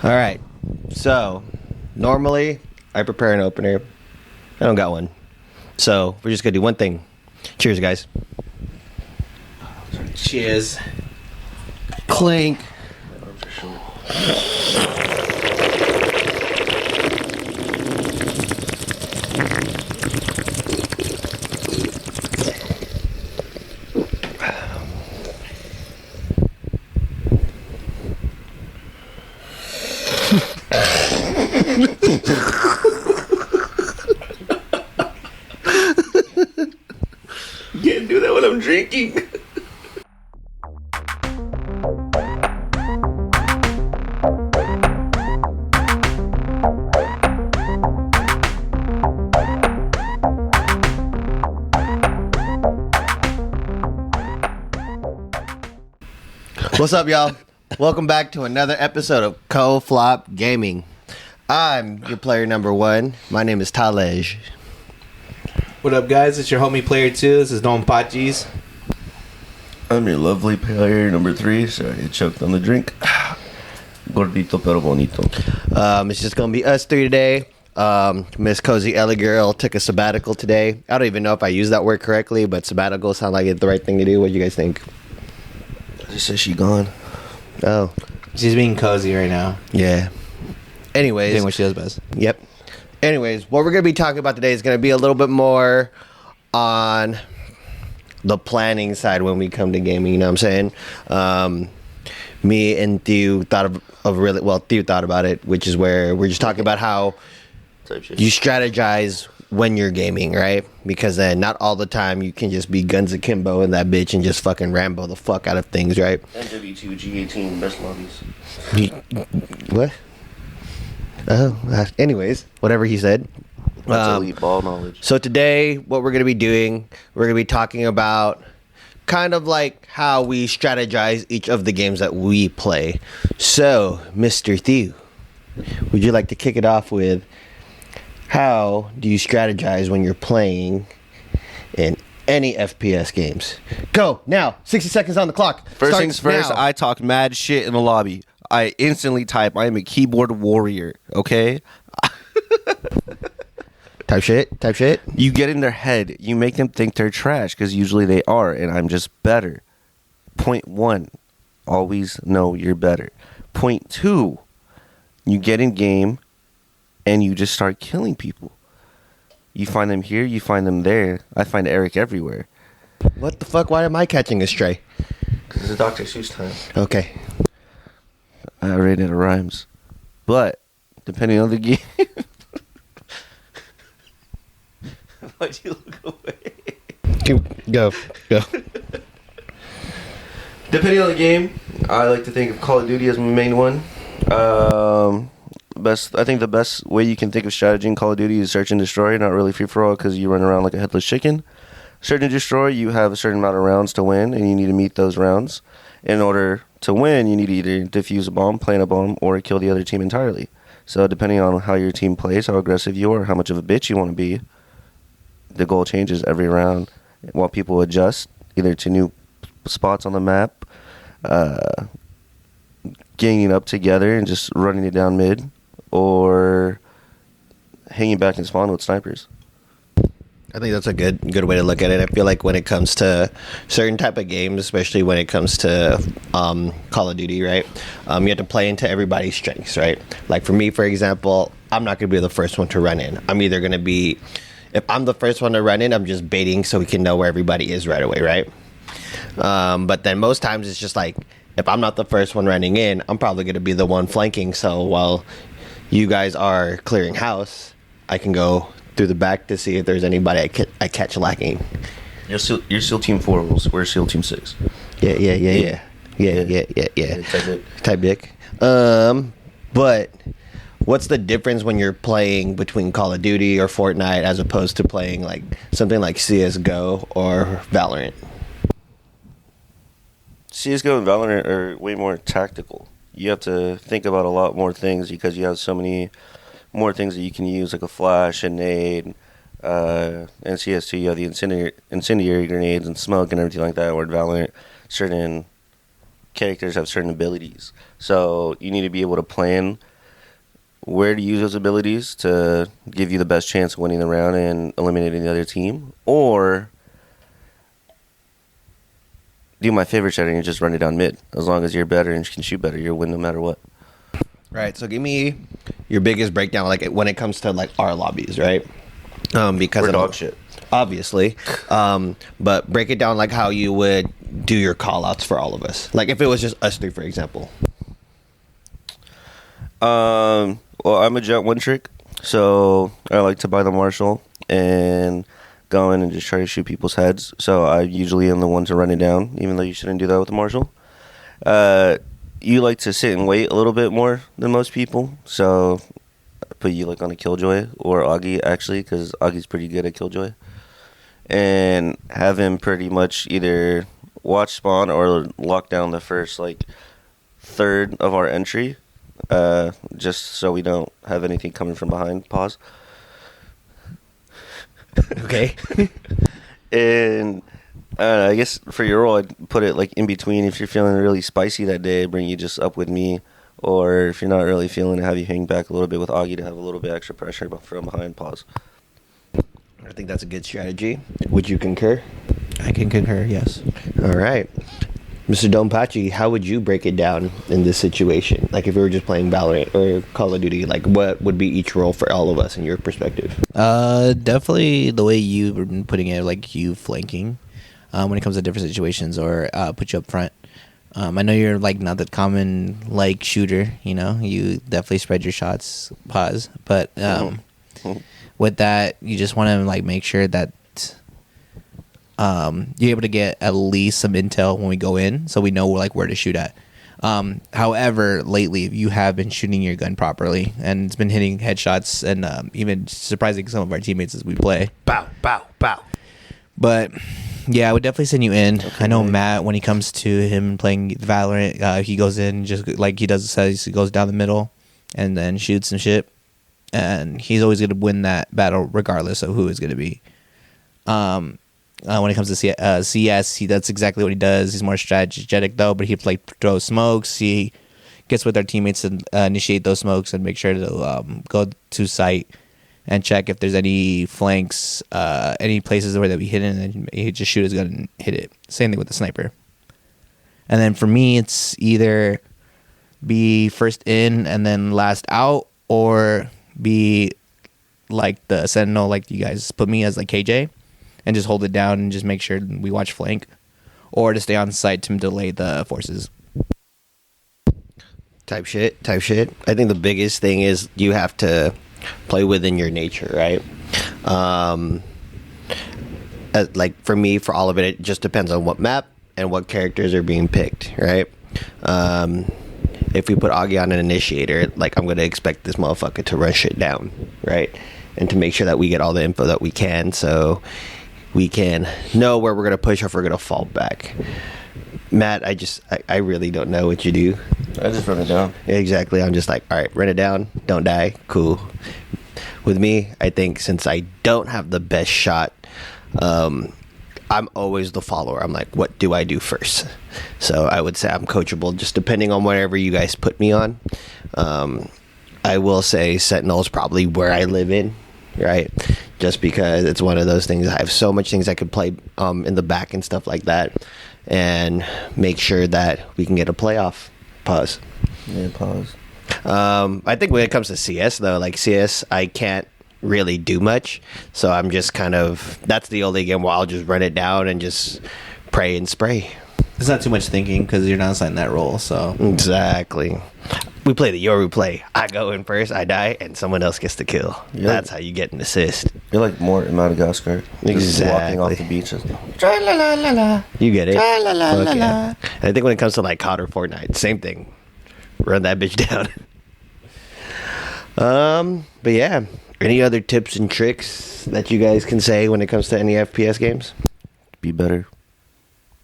All right. So, normally, I prepare an opener. I don't got one. So, we're just going to do one thing. Cheers, guys. Cheers. Clink. You can't do that when I'm drinking. What's up, y'all? Welcome back to another episode of Co-Flop Gaming. I'm your player number one. My name is Talej. What up, guys? It's your homie player 2. This is Don Pachis. I'm your lovely player number 3. Sorry, I choked on the drink. Gordito pero bonito. It's just gonna be us three today. Miss Cozy Ellie Girl took a sabbatical today. I don't even know if I used that word correctly, but sabbatical sounds like it's the right thing to do. What do you guys think? She says she gone. Oh, She's being cozy right now. yeah. Anyways, Doing what she does best. Yep. Anyways, what we're going to be talking about today is going to be a little bit more on the planning side when we come to gaming, you know what I'm saying? Me and Theo thought Theo thought about it, which is where we're just talking about how Type shit. you strategize when you're gaming, right? Because then not all the time you can just be guns akimbo in that bitch and just fucking Rambo the fuck out of things, right? MW2 G18 best lobbies. What? Oh, anyways, whatever he said. That's elite ball knowledge. So today, what we're going to be doing, we're going to be talking about kind of like how we strategize each of the games that we play. So, Mr. Theo, would you like to kick it off with how do you strategize when you're playing in any FPS games? Go, now, 60 seconds on the clock. First Starts things first, now. I talk mad shit in the lobby. I instantly type. I am a keyboard warrior, okay? Type shit. You get in their head. You make them think they're trash, because usually they are, and I'm just better. Point 1, always know you're better. Point 2, you get in game, and you just start killing people. You find them here, you find them there. I find Eric everywhere. What the fuck? Why am I catching a stray? Because it's Dr. Seuss time. Okay. I ran out of rhymes. But, depending on the game... Why'd you look away? Go. Depending on the game, I like to think of Call of Duty as my main one. I think the best way you can think of strategy in Call of Duty is search and destroy, not really free for all, because you run around like a headless chicken. Search and destroy, you have a certain amount of rounds to win, and you need to meet those rounds. In order to win, you need to either defuse a bomb, plant a bomb, or kill the other team entirely. So depending on how your team plays, how aggressive you are, how much of a bitch you want to be, the goal changes every round while people adjust either to new spots on the map, ganging up together and just running it down mid, or hanging back in spawn with snipers. I think that's a good way to look at it. I feel like when it comes to certain type of games, especially when it comes to Call of Duty, right? You have to play into everybody's strengths, right? Like for me, for example, I'm not going to be the first one to run in. I'm either going to be, if I'm the first one to run in, I'm just baiting so we can know where everybody is right away, right? But then most times it's just like, if I'm not the first one running in, I'm probably going to be the one flanking. So while you guys are clearing house, I can go through the back to see if there's anybody I catch lacking. You're SEAL Team 4, we're SEAL Team 6. Yeah. Type dick. But what's the difference when you're playing between Call of Duty or Fortnite as opposed to playing like something like CSGO or Valorant? CSGO and Valorant are way more tactical. You have to think about a lot more things because you have so many more things that you can use, like a flash, a nade, and CS2 you have the incendiary grenades and smoke and everything like that, where in Valorant, certain characters have certain abilities. So you need to be able to plan where to use those abilities to give you the best chance of winning the round and eliminating the other team, or do my favorite strategy and just run it down mid. As long as you're better and can shoot better, you'll win no matter what. Right. So give me your biggest breakdown, like when it comes to like our lobbies, right? Because We're of dog shit. Obviously. But break it down like how you would do your call outs for all of us. Like if it was just us three, for example. Well, I'm a jet one trick, so I like to buy the Marshall and go in and just try to shoot people's heads. So I usually am the one to run it down, even though you shouldn't do that with the Marshall. You like to sit and wait a little bit more than most people, so I put you like on a Killjoy or Augie actually, because Augie's pretty good at Killjoy, and have him pretty much either watch spawn or lock down the first like third of our entry, just so we don't have anything coming from behind. Pause. Okay. And I guess for your role, I'd put it like in between. If you're feeling really spicy that day, bring you just up with me. Or if you're not really feeling it, have you hang back a little bit with Augie to have a little bit extra pressure from behind. Pause. I think that's a good strategy. Would you concur? I can concur, yes. All right. Mr. Dompachi, how would you break it down in this situation? Like if we were just playing Valorant or Call of Duty, like what would be each role for all of us in your perspective? Definitely the way you've been putting it, like you flanking when it comes to different situations, or put you up front. I know you're like not the common like shooter, you know. You definitely spread your shots. Pause. But with that, you just want to like make sure that you're able to get at least some intel when we go in, so we know like where to shoot at. However, lately you have been shooting your gun properly, and it's been hitting headshots, and even surprising some of our teammates as we play. Bow, bow, bow. But yeah, I would definitely send you in. Okay, I know Matt, when he comes to him playing Valorant, he goes in just like he says he goes down the middle and then shoots and shit, and he's always going to win that battle regardless of who it's going to be. When it comes to CS, that's exactly what he does. He's more strategic though, but he like throws smokes. He gets with our teammates and initiate those smokes and make sure to go to site and check if there's any flanks, any places where that we hit it, and he just shoot his gun and hit it. Same thing with the sniper. And then for me, it's either be first in and then last out, or be like the sentinel, like you guys put me as like KJ, and just hold it down and just make sure we watch flank, or to stay on site to delay the forces. Type shit. I think the biggest thing is you have to play within your nature, right? Like for me, for all of it, it just depends on what map and what characters are being picked, right? If we put Augie on an initiator, like I'm going to expect this motherfucker to run shit down, right? And to make sure that we get all the info that we can, so we can know where we're going to push or if we're going to fall back. Matt, I really don't know what you do. I just run it down. Exactly. I'm just like, all right, run it down, don't die, cool. With me, I think since I don't have the best shot, I'm always the follower. I'm like, what do I do first? So I would say I'm coachable, just depending on whatever you guys put me on. I will say Sentinel is probably where I live in, right? Just because it's one of those things. I have so much things I could play in the back and stuff like that, and make sure that we can get a playoff. Pause. Yeah, pause. I think when it comes to CS, though, like CS, I can't really do much. So I'm just kind of, that's the only game where I'll just run it down and just pray and spray. It's not too much thinking because you're not assigned that role. So Exactly. We play the Yoru play. I go in first, I die, and someone else gets the kill. Yep. That's how you get an assist. You're like more in Madagascar. Just walking off the beaches. You get it. Tra-la-la-la-la. Fuck yeah. And I think when it comes to like COD or Fortnite, same thing. Run that bitch down. But yeah, any other tips and tricks that you guys can say when it comes to any FPS games? Be better.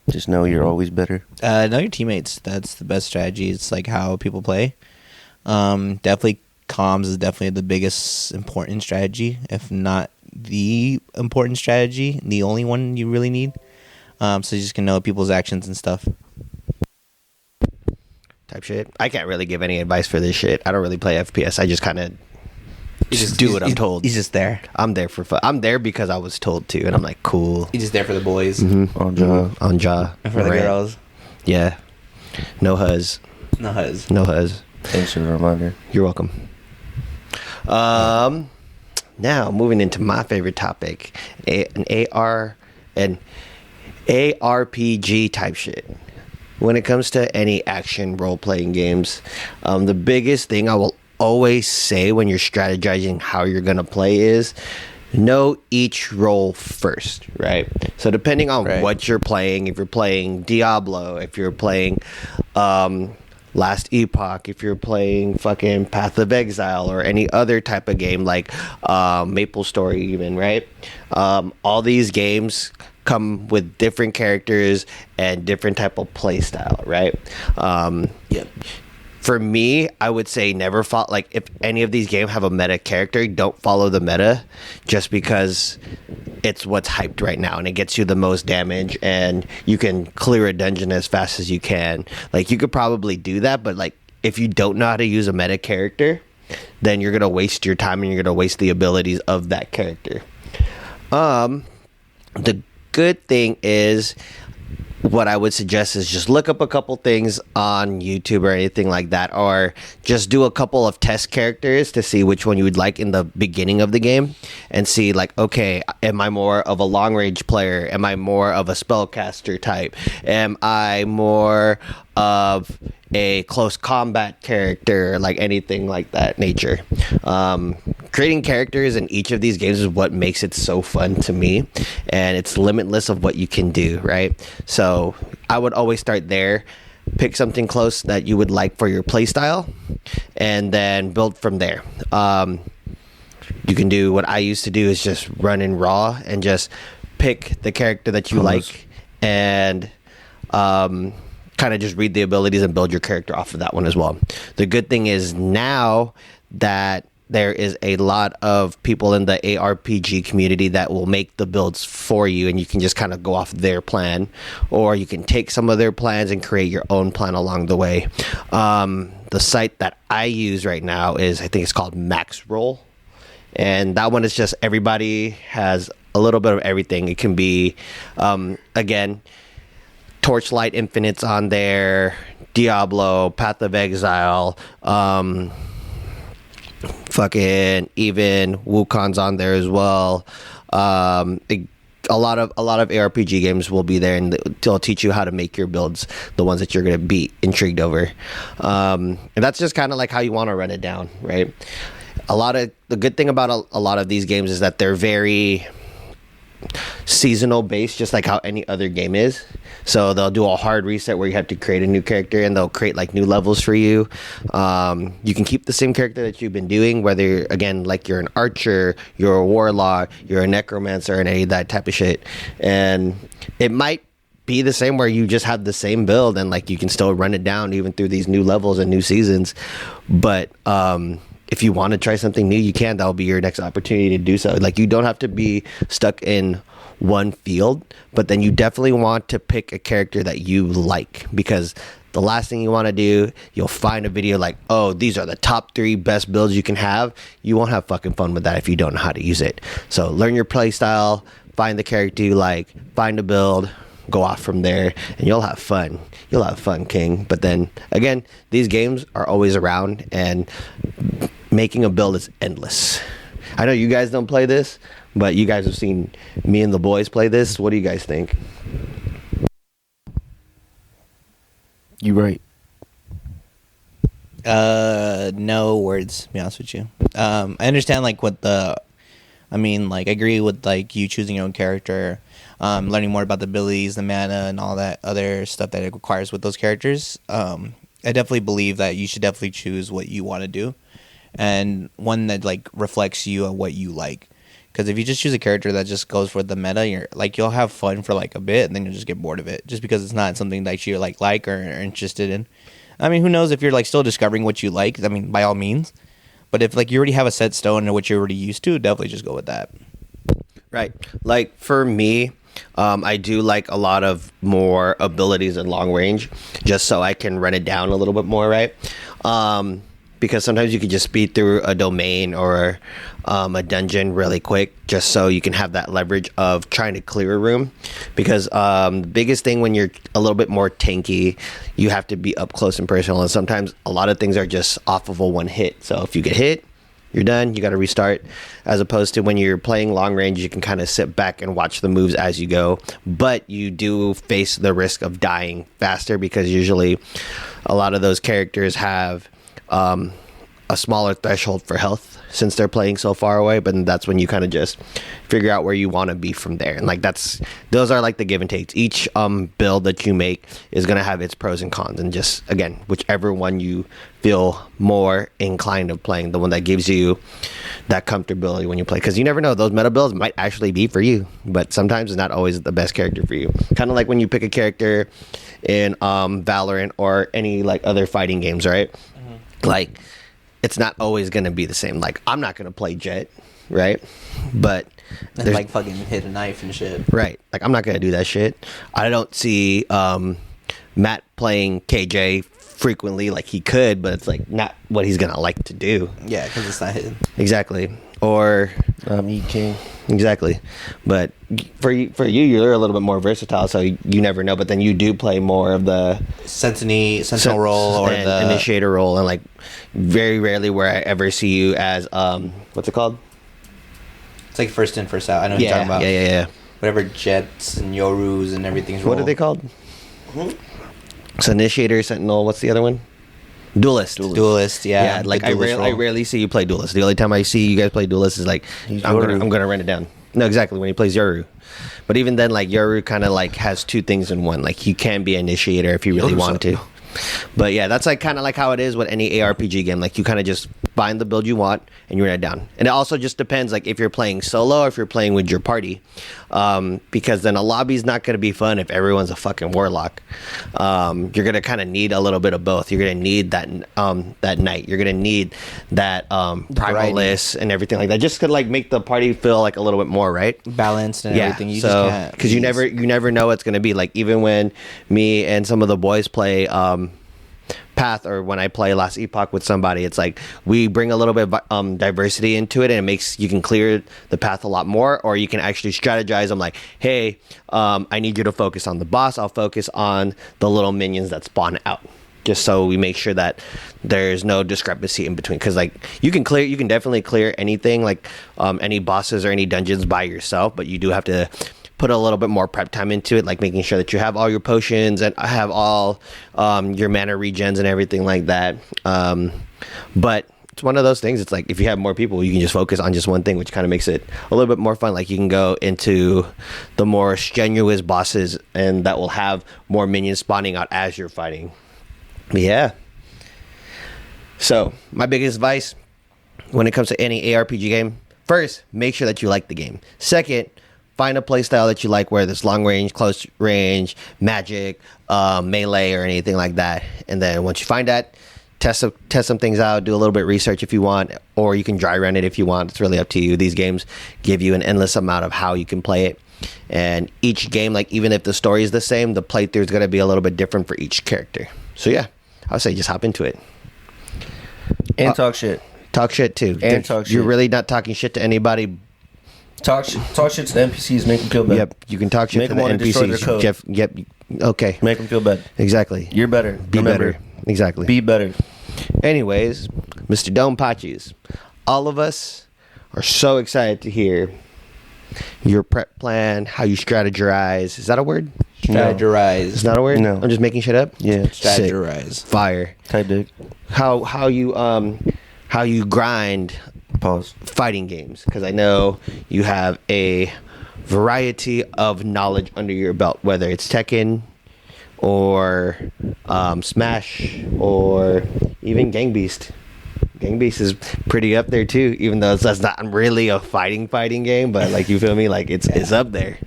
Just know you're always better. Know your teammates. That's the best strategy. It's like how people play. Definitely comms is definitely the biggest important strategy, if not the important strategy, the only one you really need. So you just can know people's actions and stuff. type shit. I can't really give any advice for this shit. I don't really play FPS. I just kind of do what I'm told. He's just there. I'm there for fun. I'm there because I was told to, and I'm like, cool. He's just there for the boys. On job. On jaw. And for the girls. Yeah. No huzz. No huzz. No huzz. Thanks for the reminder. You're welcome. Now moving into my favorite topic, an ARPG type shit. When it comes to any action role-playing games, the biggest thing I will always say when you're strategizing how you're gonna play is know each role first, right? So depending on what you're playing, if you're playing Diablo, if you're playing Last Epoch, if you're playing fucking Path of Exile or any other type of game like Maple Story even, right? All these games come with different characters and different type of play style, right? Yep. For me, I would say never follow, like if any of these games have a meta character, don't follow the meta just because it's what's hyped right now and it gets you the most damage and you can clear a dungeon as fast as you can. Like you could probably do that, but like if you don't know how to use a meta character, then you're going to waste your time and you're going to waste the abilities of that character. The good thing is, what I would suggest is just look up a couple things on YouTube or anything like that, or just do a couple of test characters to see which one you would like in the beginning of the game and see like, okay, am I more of a long range player? Am I more of a spellcaster type? Am I more of a close combat character? Like anything like that nature. Creating characters in each of these games is what makes it so fun to me, and it's limitless of what you can do, right? So I would always start there, pick something close that you would like for your playstyle, and then build from there. You can do what I used to do is just run in raw and just pick the character that you like and kind of just read the abilities and build your character off of that one as well. The good thing is now that there is a lot of people in the ARPG community that will make the builds for you, and you can just kind of go off their plan, or you can take some of their plans and create your own plan along the way. The site that I use right now is, I think it's called Max Roll, and that one is just everybody has a little bit of everything. It can be, again, Torchlight Infinite's on there, Diablo, Path of Exile, fucking even Wukong's on there as well. A lot of ARPG games will be there, and they'll teach you how to make your builds, the ones that you're going to be intrigued over. And that's just kind of like how you want to run it down, right? The good thing about a lot of these games is that they're very seasonal based, just like how any other game is. So they'll do a hard reset where you have to create a new character, and they'll create like new levels for you. You can keep the same character that you've been doing, whether again like you're an archer, you're a warlock, you're a necromancer, and any of that type of shit. And it might be the same where you just have the same build and like you can still run it down even through these new levels and new seasons. But if you want to try something new, you can. That'll be your next opportunity to do so. Like you don't have to be stuck in one field, but then you definitely want to pick a character that you like, because the last thing you want to do, you'll find a video like, oh, these are the top 3 best builds you can have. You won't have fucking fun with that if you don't know how to use it. So learn your play style, find the character you like, find a build, go off from there, and you'll have fun. You'll have fun, King. But then again, these games are always around, and making a build is endless. I know you guys don't play this, but you guys have seen me and the boys play this. What do you guys think? You right. No words, to be honest with you. I understand like I agree with like you choosing your own character, learning more about the abilities, the mana, and all that other stuff that it requires with those characters. I definitely believe that you should definitely choose what you want to do, and one that like reflects you and what you like. Because if you just choose a character that just goes for the meta, you'll have fun for like a bit, and then you'll just get bored of it, just because it's not something that you're like or interested in. I mean, who knows if you're like still discovering what you like? I mean, by all means. But if like you already have a set stone and what you're already used to, definitely just go with that. Right. Like for me, I do like a lot of more abilities in long range, just so I can run it down a little bit more, right? Because sometimes you could just speed through a domain or a dungeon really quick, just so you can have that leverage of trying to clear a room. Because the biggest thing when you're a little bit more tanky, you have to be up close and personal, and sometimes a lot of things are just off of a one hit. So if you get hit, you're done. You got to restart. As opposed to when you're playing long range, you can kind of sit back and watch the moves as you go. But you do face the risk of dying faster, because usually a lot of those characters have a smaller threshold for health since they're playing so far away. But that's when you kind of just figure out where you want to be from there. And like those are like the give and takes. Each build that you make is going to have its pros and cons. And just, again, whichever one you feel more inclined of playing, the one that gives you that comfortability when you play. Because you never know, those meta builds might actually be for you, but sometimes it's not always the best character for you. Kind of like when you pick a character in Valorant or any like other fighting games, right? Mm-hmm. Like, it's not always going to be the same. Like, I'm not going to play Jet, right? But and like fucking hit a knife and shit. Right. Like, I'm not going to do that shit. I don't see Matt playing KJ frequently. Like, he could, but it's like not what he's going to like to do. Yeah, because it's not him. Exactly. Or E King. Exactly. But for you, you're a little bit more versatile, so you never know. But then you do play more of the sentinel role or the initiator role, and like very rarely where I ever see you as what's it called? It's like first in, first out. I know what you're talking about. Yeah. Whatever Jets and Yorus and everything's What are they called? It's initiator, sentinel. What's the other one? Duelist, yeah. Like I rarely see you play Duelist. The only time I see you guys play Duelist is like I'm gonna run it down. No, exactly, when he plays Yoru. But even then, like Yoru kind of like has two things in one. Like he can be initiator if he really wanted to. But yeah, that's like kind of like how it is with any ARPG game. Like you kind of just find the build you want and you run it down. And it also just depends, like if you're playing solo or if you're playing with your party, because then a lobby's not going to be fun if everyone's a fucking warlock. You're going to kind of need a little bit of both. You're going to need that knight. You're going to need that primalist and everything like that. Just to like make the party feel like a little bit more right, balanced and everything. You so, just can't, because you never know what's going to be. Like even when me and some of the boys play Path, or when I play Last Epoch with somebody, it's like we bring a little bit of diversity into it, and it makes you can clear the path a lot more, or you can actually strategize. I'm like, hey, I need you to focus on the boss. I'll focus on the little minions that spawn out, just so we make sure that there's no discrepancy in between. Because like you can definitely clear anything, like any bosses or any dungeons by yourself, but you do have to put a little bit more prep time into it, like making sure that you have all your potions and have all your mana regens and everything like that. But it's one of those things. It's like if you have more people, you can just focus on just one thing, which kind of makes it a little bit more fun. Like you can go into the more strenuous bosses, and that will have more minions spawning out as you're fighting. But yeah. So my biggest advice when it comes to any ARPG game: first, make sure that you like the game. Second, find a play style that you like, where there's long range, close range, magic, melee, or anything like that. And then once you find that, test some things out, do a little bit of research if you want, or you can dry run it if you want. It's really up to you. These games give you an endless amount of how you can play it. And each game, like even if the story is the same, the playthrough is going to be a little bit different for each character. So yeah, I would say just hop into it. And talk shit. Talk shit too. And talk shit. You're really not talking shit to anybody. Talk shit to the NPCs, make them feel better. Yep, you can talk shit to the NPCs. Jeff, yep, okay. Make them feel better. Exactly. You're better. Better. Exactly. Be better. Anyways, Mr. Dome Pachis, all of us are so excited to hear your prep plan, how you strategize. Is that a word? Strategize. It's not a word? No. I'm just making shit up? Yeah. Strategize. Sick. Fire. Tight dick. How you grind Pause. fighting games, because I know you have a variety of knowledge under your belt, whether it's Tekken or Smash or even Gang Beast. Gang Beast is pretty up there too, even though that's not really a fighting game, but like, you feel me, like it's up there.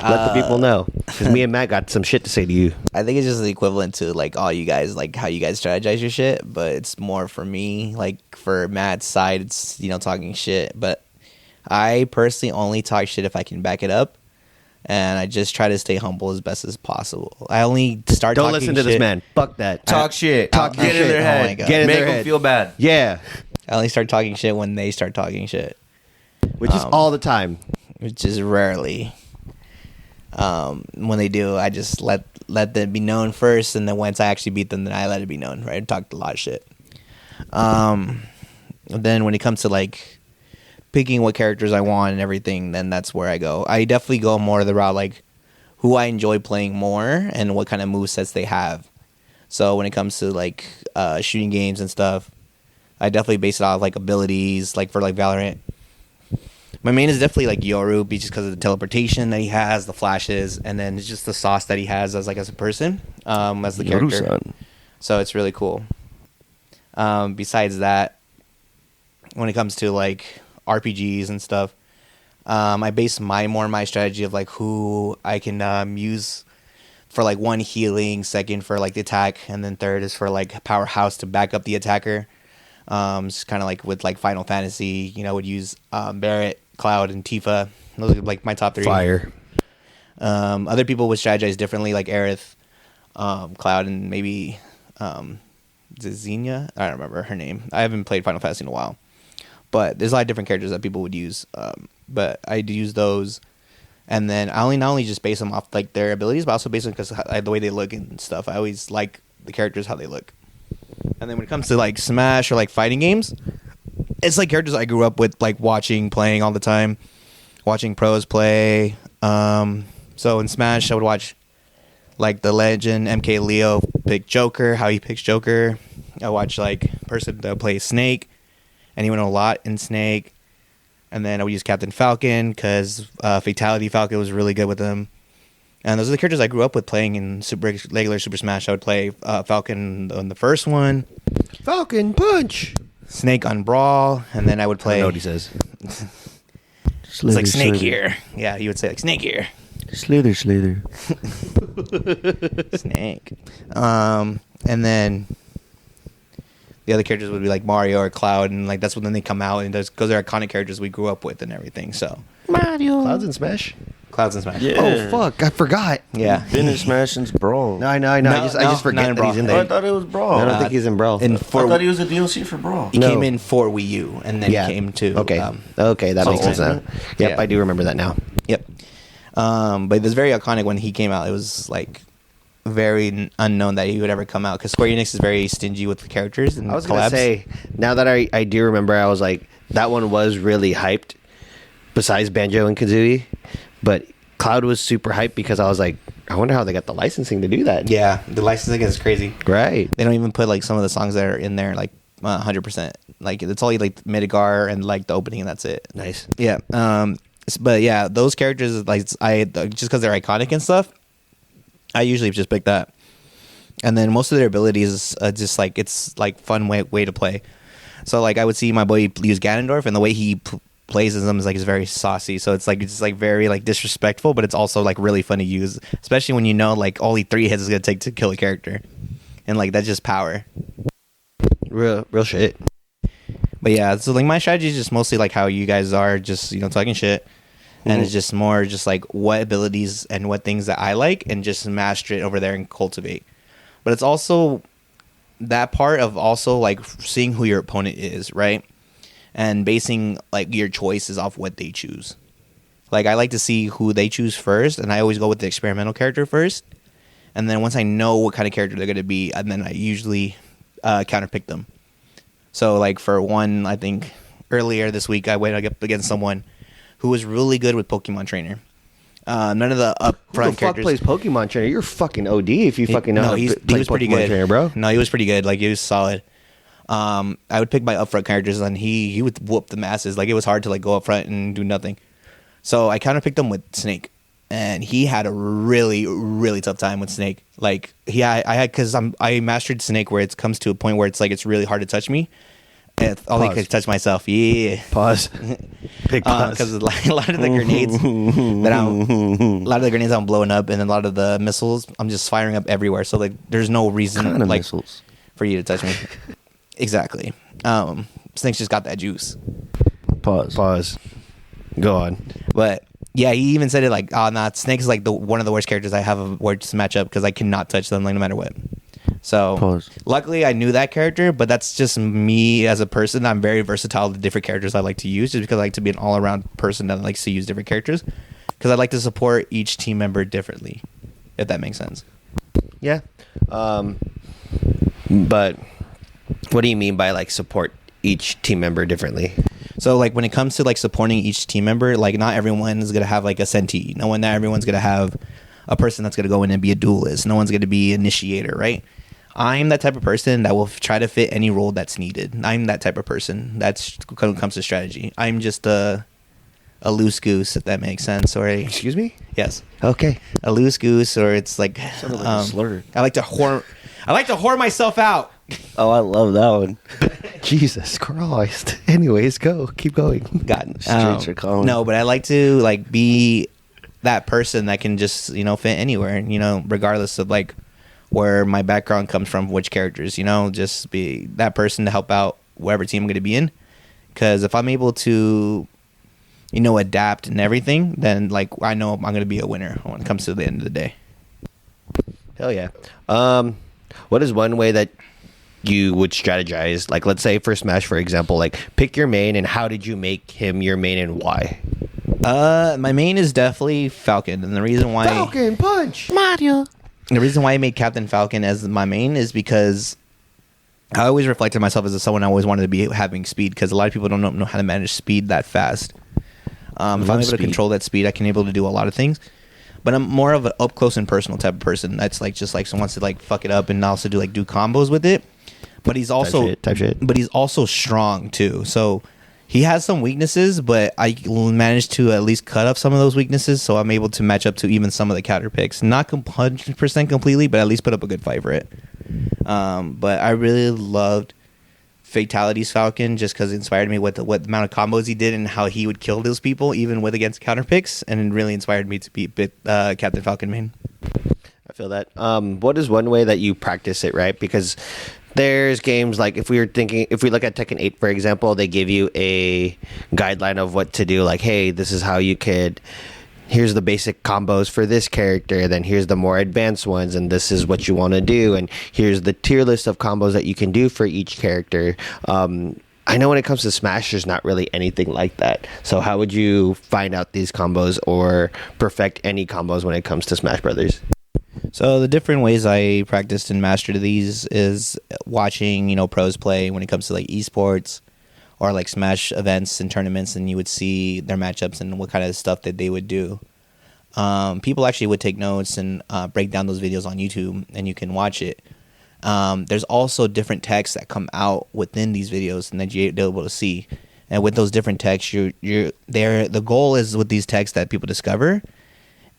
Let the people know, because me and Matt got some shit to say to you. I think it's just the equivalent to like all you guys, like how you guys strategize your shit, but it's more for me, like for Matt's side, it's talking shit. But I personally only talk shit if I can back it up. and I just try to stay humble as best as possible. I only start Don't talking listen to shit. this man. Fuck that. Talk shit. Talk Get shit. in their Oh head. my God. Get in Make their them head. feel bad. Yeah, I only start talking shit when they start talking shit, which is all the time. which is rarely. When they do, I just let them be known first, and then once I actually beat them, then I let it be known. Right, I talked a lot of shit. Then when it comes to like picking what characters I want and everything, then that's where I go. I definitely go more the route like who I enjoy playing more and what kind of movesets they have. So when it comes to like shooting games and stuff, I definitely base it off like abilities. Like for like Valorant, my main is definitely like Yoru, just because of the teleportation that he has, the flashes, and then it's just the sauce that he has as a person, as the character. Yoru-san. So it's really cool. Besides that, when it comes to like RPGs and stuff, I base my strategy of like who I can use for like one healing, second for like the attack, and then third is for like powerhouse to back up the attacker. It's kind of like with like Final Fantasy, would use Barret, Cloud, and Tifa. Those are like my top 3. Fire. Other people would strategize differently, like Aerith, Cloud, and maybe Xenia. I don't remember her name. I haven't played Final Fantasy in a while. But there's a lot of different characters that people would use. But I do use those. And then I not only just base them off like their abilities, but also base them because the way they look and stuff. I always like the characters, how they look. And then when it comes to like Smash or like fighting games, it's like characters I grew up with, like watching, playing all the time, watching pros play. So in Smash, I would watch like the legend MK Leo pick Joker, how he picks Joker. I watch like person that plays Snake, and he went a lot in Snake. And then I would use Captain Falcon because Fatality Falcon was really good with him. And those are the characters I grew up with playing in regular Super Smash. I would play Falcon on the first one, Falcon punch. Snake on Brawl, and then I would play. I know what he says. It's like Snake here. Yeah, he would say like Snake here. Slither. Snake. And then the other characters would be like Mario or Cloud, and like that's when they come out, and because they're iconic characters we grew up with and everything. So Mario. Clouds and Smash. Clouds and Smash. Yeah. Oh fuck! I forgot. Yeah. Been in Smash since Brawl. No, I know. I just forget not in that he's in Brawl. Oh, I there. thought it was Brawl. I don't think he's in Brawl. And I thought he was a DLC for Brawl. he No. came in for Wii U, and then Yeah. came to Okay. Okay, that makes sense now. Ultimate. Yep, Yeah. I do remember that now. Yep. But it was very iconic when he came out. It was like very unknown that he would ever come out because Square Enix is very stingy with the characters and I was collabs. gonna say, now that I do remember, I was like, that one was really hyped. Besides Banjo and Kazooie, but Cloud was super hyped because I was like, I wonder how they got the licensing to do that. Yeah, the licensing is crazy. Right. They don't even put like some of the songs that are in there like 100%. Like it's all like Midgar and like the opening, and that's it. Nice. Yeah. But yeah, those characters like just because they're iconic and stuff, I usually just pick that. And then most of their abilities just like it's like fun way to play. So like I would see my boy use Ganondorf, and the way he plays as them is like it's very saucy. So it's like very like disrespectful, but it's also like really fun to use, especially when you know like only 3 hits is gonna take to kill a character, and like that's just power. Real shit. But yeah, so like my strategy is just mostly like how you guys are, just talking shit, and it's just more just like what abilities and what things that I like, and just master it over there and cultivate. But it's also that part of also like seeing who your opponent is, right? And basing like your choices off what they choose. Like I like to see who they choose first, and I always go with the experimental character first. And then once I know what kind of character they're going to be, and then I usually counterpick them. So like for one, I think earlier this week I went up against someone who was really good with Pokemon Trainer. None of the Who the upfront fuck characters. plays Pokemon Trainer? You're fucking OD if you fucking know how to he play was pretty Pokemon good, Trainer, bro. No, he was pretty good. Like he was solid. I would pick my upfront characters, and he would whoop the masses. Like it was hard to like go up front and do nothing. So I counterpicked him with Snake, and he had a really really tough time with Snake. Like I had because I mastered Snake where it comes to a point where it's like it's really hard to touch me. And all I could touch myself. Yeah. Pause. Big pause. Because a lot of the grenades I'm blowing up, and a lot of the missiles I'm just firing up everywhere. So like there's no reason Kind of like missiles. for you to touch me. Exactly. Snake's just got that juice. Pause. Pause. Go on. But Yeah, he even said it like, "Oh, nah, Snake is like one of the worst characters I have a worst matchup because I cannot touch them like no matter what." So Pause. luckily I knew that character, but that's just me as a person. I'm very versatile to different characters I like to use, just because I like to be an all around person that likes to use different characters, because I like to support each team member differently, if that makes sense. Yeah. But what do you mean by like support each team member differently? So like when it comes to like supporting each team member, like not everyone is gonna have like a Senti. Not everyone's gonna have a person that's gonna go in and be a duelist. No one's gonna be initiator, right? I'm that type of person that will try to fit any role that's needed. I'm that type of person. That's when it comes to strategy. I'm just a loose goose, if that makes sense. Or Excuse me? yes, Okay. a loose goose, or it's like, Sounded like a slur. I like to whore myself out. Oh, I love that one. Jesus Christ. Anyways, keep going. God, Streets are calling. no, but I like to like be that person that can just fit anywhere, regardless of like where my background comes from, which characters, just be that person to help out whatever team I'm going to be in. Because if I'm able to, adapt and everything, then like I know I'm going to be a winner when it comes to the end of the day. Hell yeah. What is one way that you would strategize? Like, let's say for Smash, for example, like pick your main, and how did you make him your main and why? My main is definitely Falcon, and the reason why Falcon Punch! Mario! the reason why I made Captain Falcon as my main is because I always reflected myself as someone I always wanted to be having speed, because a lot of people don't know how to manage speed that fast. If I'm able to control that speed, I can able to do a lot of things. But I'm more of an up close and personal type of person. That's like just like someone wants to like fuck it up and also do combos with it. But he's also type shit. But he's also strong too. So he has some weaknesses, but I managed to at least cut off some of those weaknesses, so I'm able to match up to even some of the counter picks. Not 100% completely, but at least put up a good fight for it. But I really loved Fatality's Falcon just because it inspired me with what amount of combos he did and how he would kill those people even with against counter picks, and it really inspired me to be Captain Falcon main. I feel that. What is one way that you practice it, right? Because there's games like if we look at Tekken 8, for example, they give you a guideline of what to do. Like, hey, this is how you could. Here's the basic combos for this character, then here's the more advanced ones, and this is what you want to do, and here's the tier list of combos that you can do for each character. I know when it comes to Smash, there's not really anything like that. So how would you find out these combos or perfect any combos when it comes to Smash Brothers? So the different ways I practiced and mastered these is watching, pros play when it comes to like esports or like Smash events and tournaments, and you would see their matchups and what kind of stuff that they would do. People actually would take notes and break down those videos on YouTube, and you can watch it. There's also different texts that come out within these videos and that you're able to see. And with those different texts, the goal is with these texts that people discover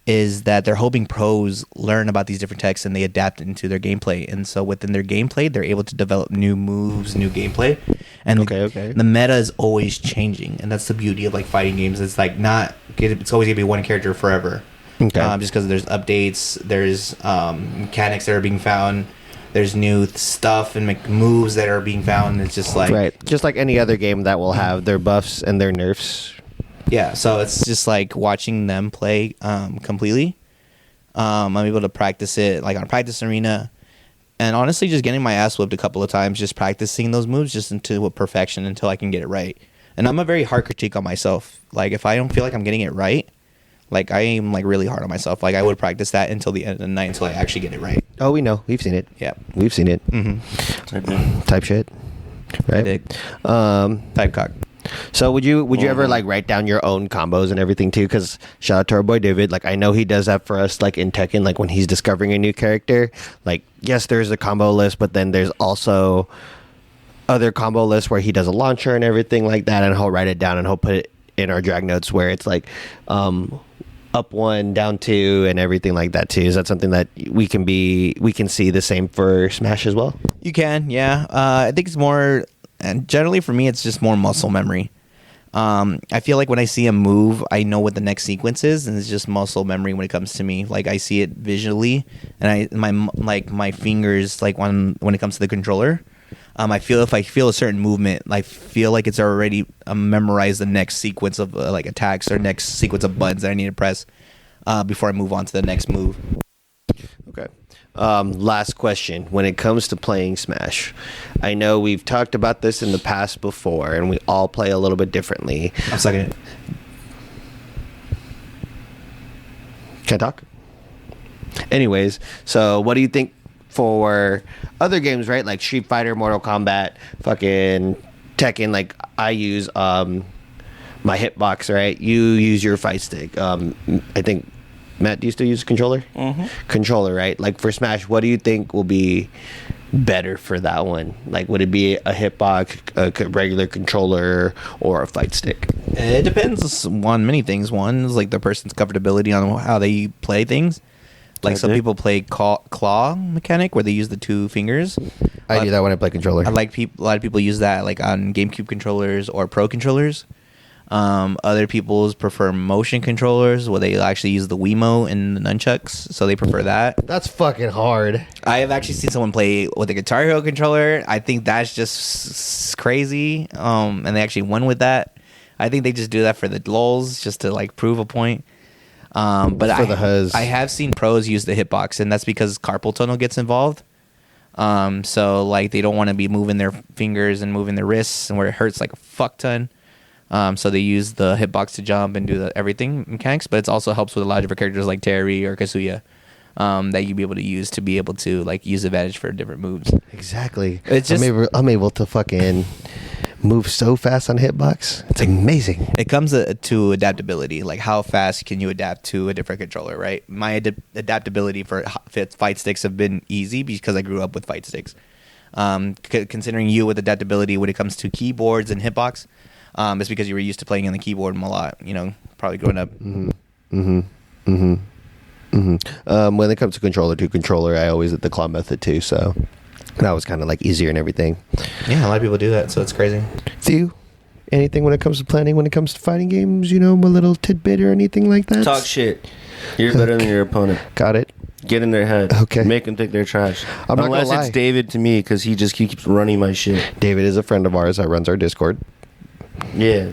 is that they're hoping pros learn about these different texts and they adapt it into their gameplay. And so within their gameplay, they're able to develop new moves, new gameplay. And the meta is always changing. And that's the beauty of like fighting games. It's like it's always gonna be one character forever. Okay. Just because there's updates, there's mechanics that are being found, there's new stuff and moves that are being found. It's just like right, just like any other game that will have their buffs and their nerfs. Yeah, so it's just like watching them play completely. I'm able to practice it like on a practice arena, and honestly, just getting my ass whipped a couple of times, just practicing those moves just into perfection until I can get it right. And I'm a very hard critique on myself. Like if I don't feel like I'm getting it right, like I am like really hard on myself. Like I would practice that until the end of the night until I actually get it right. Oh, we know. We've seen it. Yeah, we've seen it. Mm-hmm. Type shit. Right. Type cock. So would you ever like write down your own combos and everything too? Because shout out to our boy David. Like I know he does that for us. Like in Tekken, like when he's discovering a new character, like yes, there's a combo list, but then there's also other combo lists where he does a launcher and everything like that, and he'll write it down and he'll put it in our drag notes where it's like up 1, down 2, and everything like that too. Is that something that we can see the same for Smash as well? You can, yeah. I think it's more. And generally for me, it's just more muscle memory. I feel like when I see a move, I know what the next sequence is, and it's just muscle memory when it comes to me. Like I see it visually, and my fingers, like when it comes to the controller, I feel if I feel a certain movement, I feel like it's already memorized the next sequence of like attacks or next sequence of buttons that I need to press before I move on to the next move. Okay. Last question. When it comes to playing Smash, I know we've talked about this in the past before, and we all play a little bit differently. I'm second. Can I talk? Anyways, so what do you think for other games, right? Like Street Fighter, Mortal Kombat, fucking Tekken. Like I use my hitbox, right? You use your fight stick. I think Matt, do you still use a controller? Mm-hmm. Controller, right? Like for Smash, what do you think will be better for that one? Like, would it be a hitbox, a regular controller, or a fight stick? It depends on many things. One is like the person's comfortability on how they play things. Like some people play claw mechanic where they use the two fingers. I do that when I play controller. A lot of people use that like on GameCube controllers or Pro controllers. Other people's prefer motion controllers where they actually use the Wiimote and the nunchucks, so they prefer that. That's fucking hard. I have actually seen someone play with a Guitar Hero controller. I think that's just crazy. And they actually won with that. I think they just do that for the lulz, just to like prove a point. But for the huzz. I have seen pros use the hitbox, and that's because carpal tunnel gets involved. So like they don't want to be moving their fingers and moving their wrists, and where it hurts like a fuck ton. So they use the hitbox to jump and do everything mechanics, but it also helps with a lot of different characters like Terry or Kazuya that you'd be able to use like use advantage for different moves. Exactly. It's just I'm able to fucking move so fast on hitbox. It's amazing. it comes to adaptability, like how fast can you adapt to a different controller, right? My adaptability for fight sticks have been easy because I grew up with fight sticks. Considering you with adaptability when it comes to keyboards and hitbox. It's because you were used to playing on the keyboard a lot, probably growing up. When it comes to controller, I always did the claw method too, so that was kind of like easier and everything. Yeah, a lot of people do that, so it's crazy. Do you? Anything when it comes to planning, when it comes to fighting games, a little tidbit or anything like that? Talk shit. You're better than your opponent. Got it. Get in their head. Okay. Make them think they're trash. I'm not gonna Unless lie. it's David to me, because he keeps running my shit. David is a friend of ours that runs our Discord. Yeah.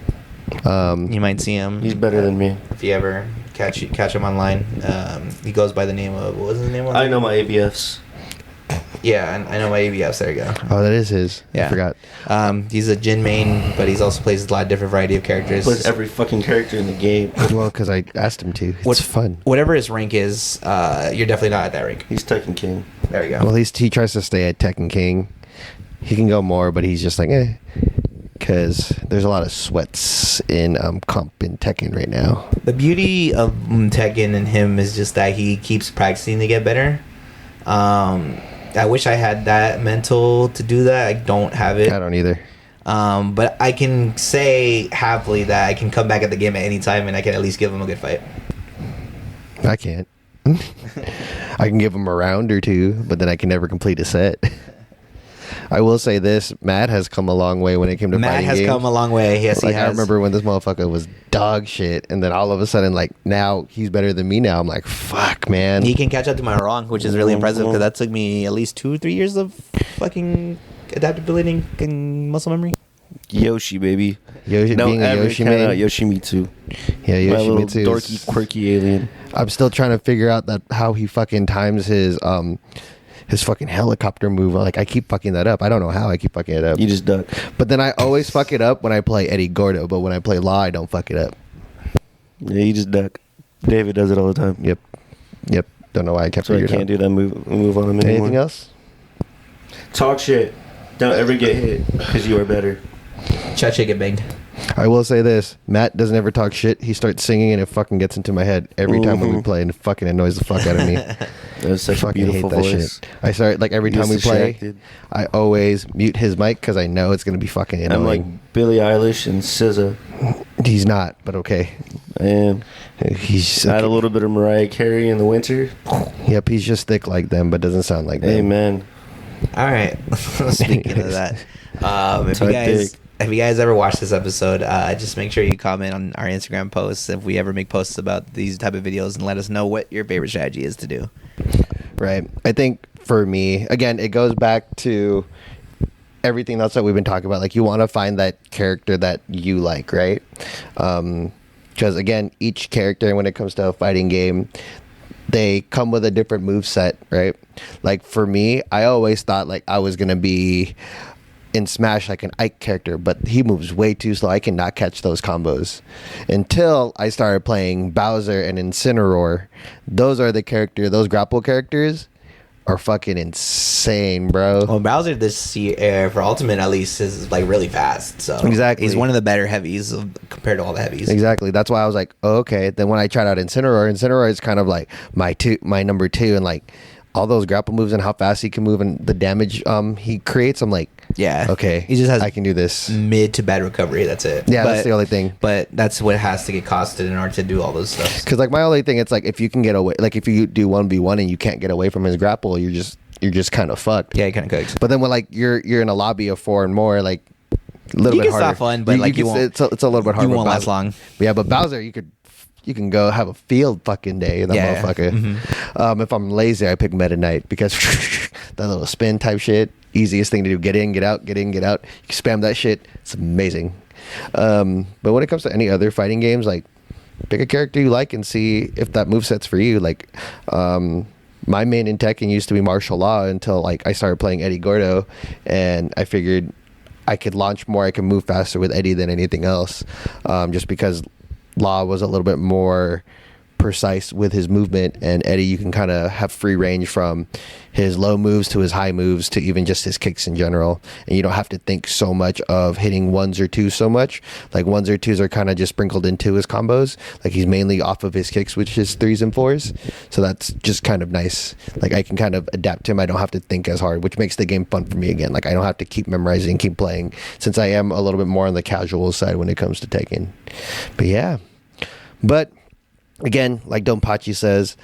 You might see him. He's better than me. If you ever catch him online. He goes by the name of, what was his name? I know my ABFs. Yeah, I know my ABFs. There you go. Oh, that is his. Yeah. I forgot. He's a Jin main, but he's also plays a lot of different variety of characters. Plays every fucking character in the game. Well, because I asked him to. It's fun. Whatever his rank is, you're definitely not at that rank. He's Tekken King. There you go. Well, he tries to stay at Tekken King. He can go more, but he's just like, because there's a lot of sweats in comp in Tekken right now. The beauty of Tekken and him is just that he keeps practicing to get better. I wish I had that mental to do that. I don't have it. I don't either. But I can say happily that I can come back at the game at any time and I can at least give him a good fight. I can't. I can give him a round or two, but then I can never complete a set. I will say this: Matt has come a long way when it came to fighting games. Matt has come a long way. Yes, like, he has. I remember when this motherfucker was dog shit, and then all of a sudden, like, now he's better than me now. I'm like, fuck, man. He can catch up to my wrong, which is really impressive because that took me at least 2 or 3 years of fucking adaptability and muscle memory. Yoshi, baby. Being a Yoshi man. Yoshimitsu. Yeah, My little Yoshimitsu. dorky, quirky alien. I'm still trying to figure out how he fucking times his fucking helicopter move. Like, I keep fucking that up. I don't know how I keep fucking it up. You just duck. But then I always fuck it up when I play Eddie Gordo, but when I play Law, I don't fuck it up. Yeah, you just duck. David does it all the time. Yep. Don't know why I kept So I figured can't out. do that move on him anymore. Anything else? Talk shit. Don't ever get hit because you are better. Cha-cha get banged. I will say this: Matt doesn't ever talk shit. He starts singing and it fucking gets into my head every time when we play, and it fucking annoys the fuck out of me. That's such a Fucking beautiful hate that voice. shit. I start like every time we play, I always mute his mic because I know it's gonna be fucking annoying. I'm like Billie Eilish and SZA. He's not, but okay. I am. He's Add a little bit of Mariah Carey in the winter. Yep, he's just thick like them, but doesn't sound like them. Amen. All right. Speaking of that, if you guys ever watch this episode, just make sure you comment on our Instagram posts if we ever make posts about these type of videos, and let us know what your favorite strategy is to do. Right. I think for me, again, it goes back to everything else that we've been talking about. Like, you want to find that character that you like, right? Because again, each character, when it comes to a fighting game, they come with a different move set, right? Like, for me, I always thought like I was gonna be in Smash like an Ike character, but he moves way too slow. I cannot catch those combos until I started playing Bowser and Incineroar. Those grapple characters are fucking insane, bro. Well, Bowser this year for Ultimate at least is like really fast. So Exactly. he's one of the better heavies compared to all the heavies. Exactly. That's why I was like, oh, okay. Then when I tried out Incineroar is kind of like my number 2, and like all those grapple moves and how fast he can move and the damage he creates, I'm like, yeah, okay, he just has I can do this. Mid to bad recovery. That's it. Yeah, that's the only thing. But that's what has to get costed in order to do all those stuff. Because like my only thing, it's like if you can get away, like if you do 1v1 and you can't get away from his grapple, you're just kind of fucked. Yeah, kind of cooks. But then when like you're in a lobby of 4 and more, like a little bit harder. It's not fun, but like you won't. It's a little bit harder. You won't with last long. Yeah, but Bowser, you can go have a field fucking day in that motherfucker. Mm-hmm. If I'm lazy, I pick Meta Knight because that little spin type shit, easiest thing to do. Get in, get out, get in, get out. You spam that shit. It's amazing. But when it comes to any other fighting games, like pick a character you like and see if that moveset's for you. Like my main in Tekken used to be martial law until like I started playing Eddie Gordo, and I figured I could launch more, I could move faster with Eddie than anything else, just because Law was a little bit more precise with his movement, and Eddie, you can kind of have free range from his low moves to his high moves to even just his kicks in general, and you don't have to think so much of hitting 1s or 2s so much. Like 1s or 2s are kind of just sprinkled into his combos. Like he's mainly off of his kicks, which is 3s and 4s, so that's just kind of nice. Like I can kind of adapt to him. I don't have to think as hard, which makes the game fun for me again. Like I don't have to keep memorizing, keep playing, since I am a little bit more on the casual side when it comes to Tekken. But yeah, but again, like Donpachi says,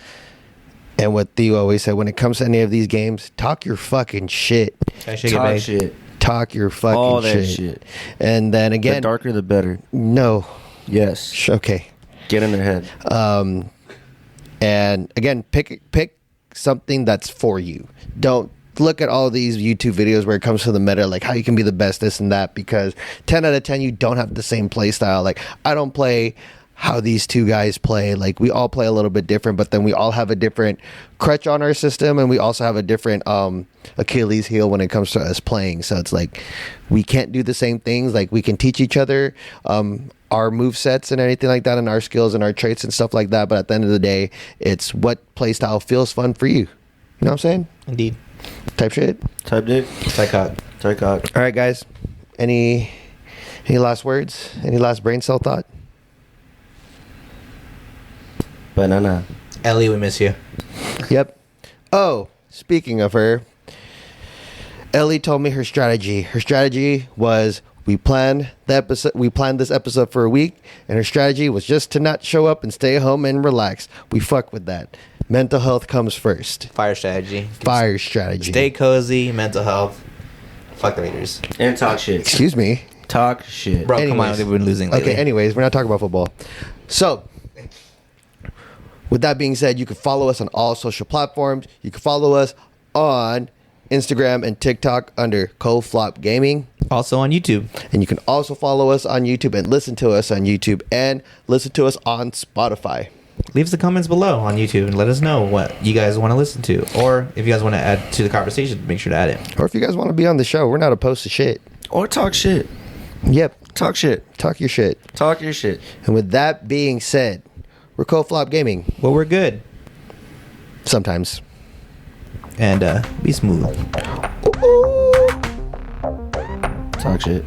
and what Theo always said, when it comes to any of these games, talk your fucking shit. Talk shit. Talk your fucking all that shit. And then again, the darker the better. No. Yes. Okay. Get in their head. And again, pick something that's for you. Don't look at all these YouTube videos where it comes to the meta, like how you can be the best, this and that, because 10 out of 10, you don't have the same play style. Like I don't play how these two guys play. Like we all play a little bit different, but then we all have a different crutch on our system, and we also have a different Achilles heel when it comes to us playing. So it's like we can't do the same things. Like we can teach each other our move sets and anything like that, and our skills and our traits and stuff like that, but at the end of the day, it's what play style feels fun for you. You know what I'm saying? Indeed. Type shit. Type dick. Type cock. All right, guys, any last words, any last brain cell thought? Banana. Ellie, we miss you. Yep. Oh, speaking of her, Ellie told me her strategy. Her strategy was we planned this episode for a week, and her strategy was just to not show up and stay home and relax. We fuck with that. Mental health comes first. Fire strategy. Stay cozy, mental health. Fuck the Raiders. And talk shit. Excuse me. Talk shit. Bro, come on, they've been losing lately. Okay, anyways, we're not talking about football. So, with that being said, you can follow us on all social platforms. You can follow us on Instagram and TikTok under CoFlop Gaming. Also on YouTube. And you can also follow us on YouTube and listen to us on YouTube and listen to us on Spotify. Leave us the comments below on YouTube and let us know what you guys want to listen to. Or if you guys want to add to the conversation, make sure to add it. Or if you guys want to be on the show, we're not opposed to shit. Or talk shit. Yep. Talk shit. Talk your shit. Talk your shit. And with that being said, we're CoFlop Gaming. Well, we're good. Sometimes. And be smooth. Talk shit.